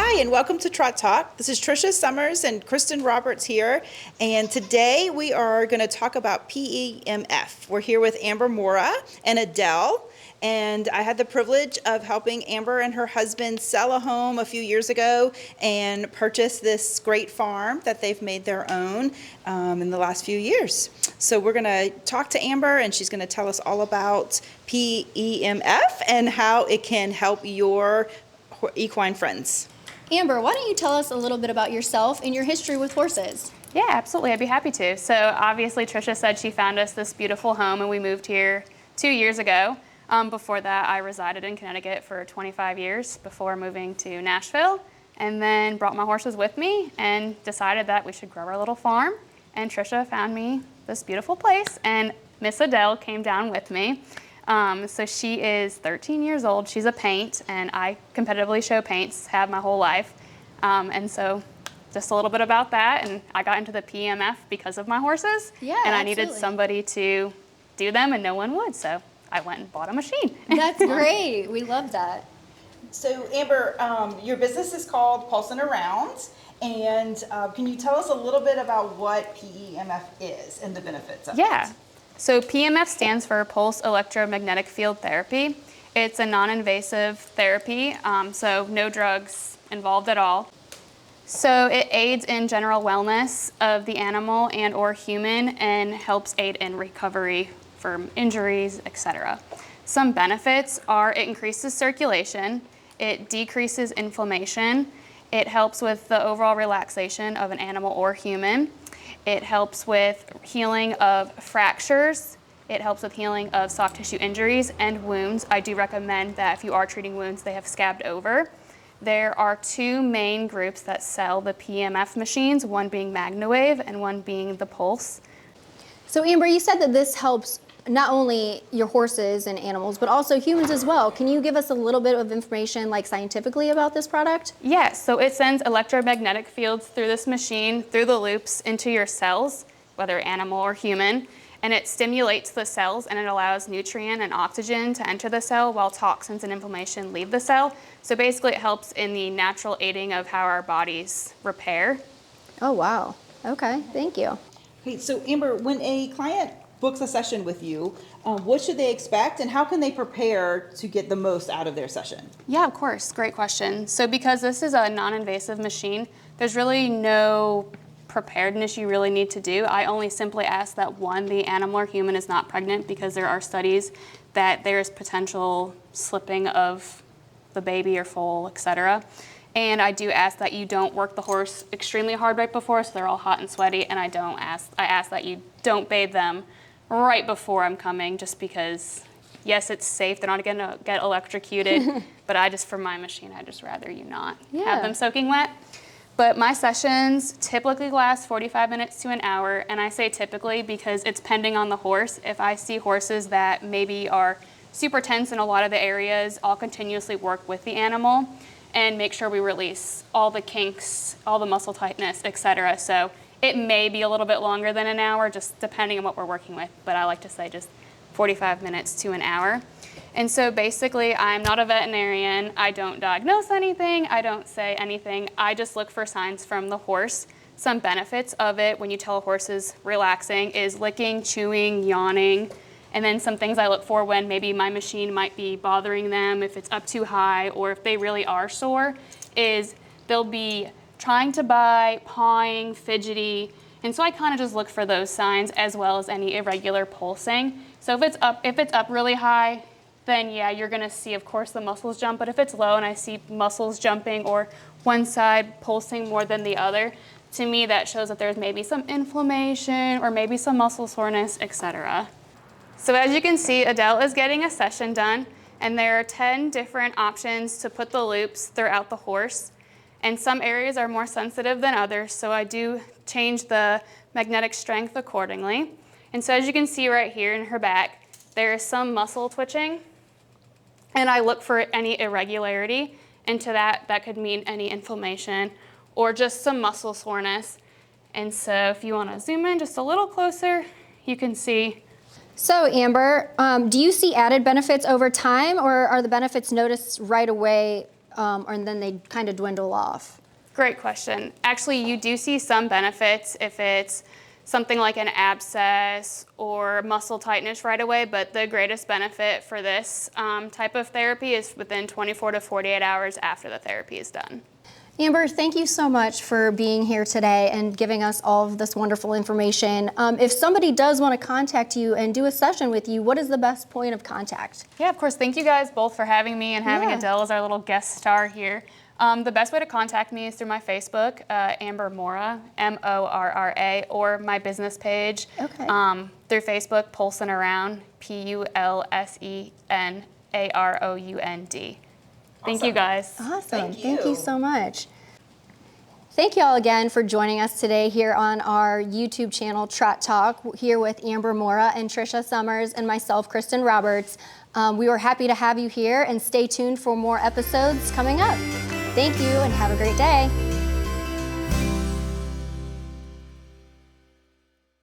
Hi, and welcome to Trot Talk. This is Trisha Summers and Kristen Roberts here, and today we are going to talk about PEMF. We're here with Amber Morra and Adele, and I had the privilege of helping Amber and her husband sell a home a few years ago and purchase this great farm that they've made their own in the last few years. So we're going to talk to Amber, and she's going to tell us all about PEMF and how it can help your equine friends. Amber, why don't you tell us a little bit about yourself and your history with horses? Yeah, absolutely. I'd be happy to. So obviously Trisha said she found us this beautiful home and we moved here 2 years ago. Before that, I resided in Connecticut for 25 years before moving to Nashville, and then brought my horses with me and decided that we should grow our little farm. And Trisha found me this beautiful place, and Miss Adele came down with me. So she is 13 years old. She's a paint, and I competitively show paints, have my whole life. And so just a little bit about that. And I got into the PEMF because of my horses. Yeah, and I absolutely. needed somebody to do them, and no one would. So I went and bought a machine. That's great. We love that. So Amber, your business is called Pulsing Around, and can you tell us a little bit about what PEMF is and the benefits of Yeah. it? So PEMF stands for Pulsed Electromagnetic Field Therapy. It's a non-invasive therapy, so no drugs involved at all. So it aids in general wellness of the animal and or human and helps aid in recovery from injuries, etc. Some benefits are it increases circulation, it decreases inflammation, it helps with the overall relaxation of an animal or human. It helps with healing of fractures. It helps with healing of soft tissue injuries and wounds. I do recommend that if you are treating wounds, they have scabbed over. There are two main groups that sell the PEMF machines, one being MagnaWave and one being the Pulse. So Amber, you said that this helps not only your horses and animals, but also humans as well. Can you give us a little bit of information, like scientifically, about this product? Yes, so it sends electromagnetic fields through this machine, through the loops into your cells, whether animal or human, and it stimulates the cells and it allows nutrient and oxygen to enter the cell while toxins and inflammation leave the cell. So basically it helps in the natural aiding of how our bodies repair. Oh, wow. Okay, thank you. Okay, so Amber, when a client books a session with you, what should they expect and how can they prepare to get the most out of their session? Yeah, of course. Great question. So because this is a non-invasive machine, there's really no preparedness you really need to do. I only simply ask that one, the animal or human is not pregnant, because there are studies that there's potential slipping of the baby or foal, etc. And I do ask that you don't work the horse extremely hard right before, so they're all hot and sweaty, and I ask that you don't bathe them right before I'm coming, just because, yes, it's safe, they're not gonna get electrocuted, but for my machine, I'd just rather you not have them soaking wet. But my sessions typically last 45 minutes to an hour, and I say typically because it's pending on the horse. If I see horses that maybe are super tense in a lot of the areas, I'll continuously work with the animal and make sure we release all the kinks, all the muscle tightness, etc. So it may be a little bit longer than an hour, just depending on what we're working with, but I like to say just 45 minutes to an hour. And so basically, I'm not a veterinarian. I don't diagnose anything. I don't say anything. I just look for signs from the horse. Some benefits of it when you tell a horse is relaxing is licking, chewing, yawning. And then some things I look for when maybe my machine might be bothering them, if it's up too high, or if they really are sore, is they'll be trying to bite, pawing, fidgety. And so I kind of just look for those signs as well as any irregular pulsing. So if it's up really high, then yeah, you're gonna see, of course, the muscles jump. But if it's low and I see muscles jumping or one side pulsing more than the other, to me that shows that there's maybe some inflammation or maybe some muscle soreness, etc. So as you can see, Adele is getting a session done, and there are 10 different options to put the loops throughout the horse. And some areas are more sensitive than others, so I do change the magnetic strength accordingly. And so as you can see right here in her back, there is some muscle twitching, and I look for any irregularity. And to that could mean any inflammation or just some muscle soreness. And so if you want to zoom in just a little closer, you can see. So Amber, do you see added benefits over time, or are the benefits noticed right away and then they kind of dwindle off? Great question. Actually, you do see some benefits if it's something like an abscess or muscle tightness right away, but the greatest benefit for this type of therapy is within 24 to 48 hours after the therapy is done. Amber, thank you so much for being here today and giving us all of this wonderful information. If somebody does want to contact you and do a session with you, what is the best point of contact? Yeah, of course. Thank you guys both for having me and having Adele as our little guest star here. The best way to contact me is through my Facebook, Amber Morra, Morra, or my business page. Okay. Through Facebook, Pulsing Around, PULSENAROUND. Thank you guys. Awesome. Thank you so much. Thank you all again for joining us today here on our YouTube channel, Trot Talk, here with Amber Morra and Trisha Summers and myself, Kristen Roberts. We were happy to have you here, and stay tuned for more episodes coming up. Thank you and have a great day.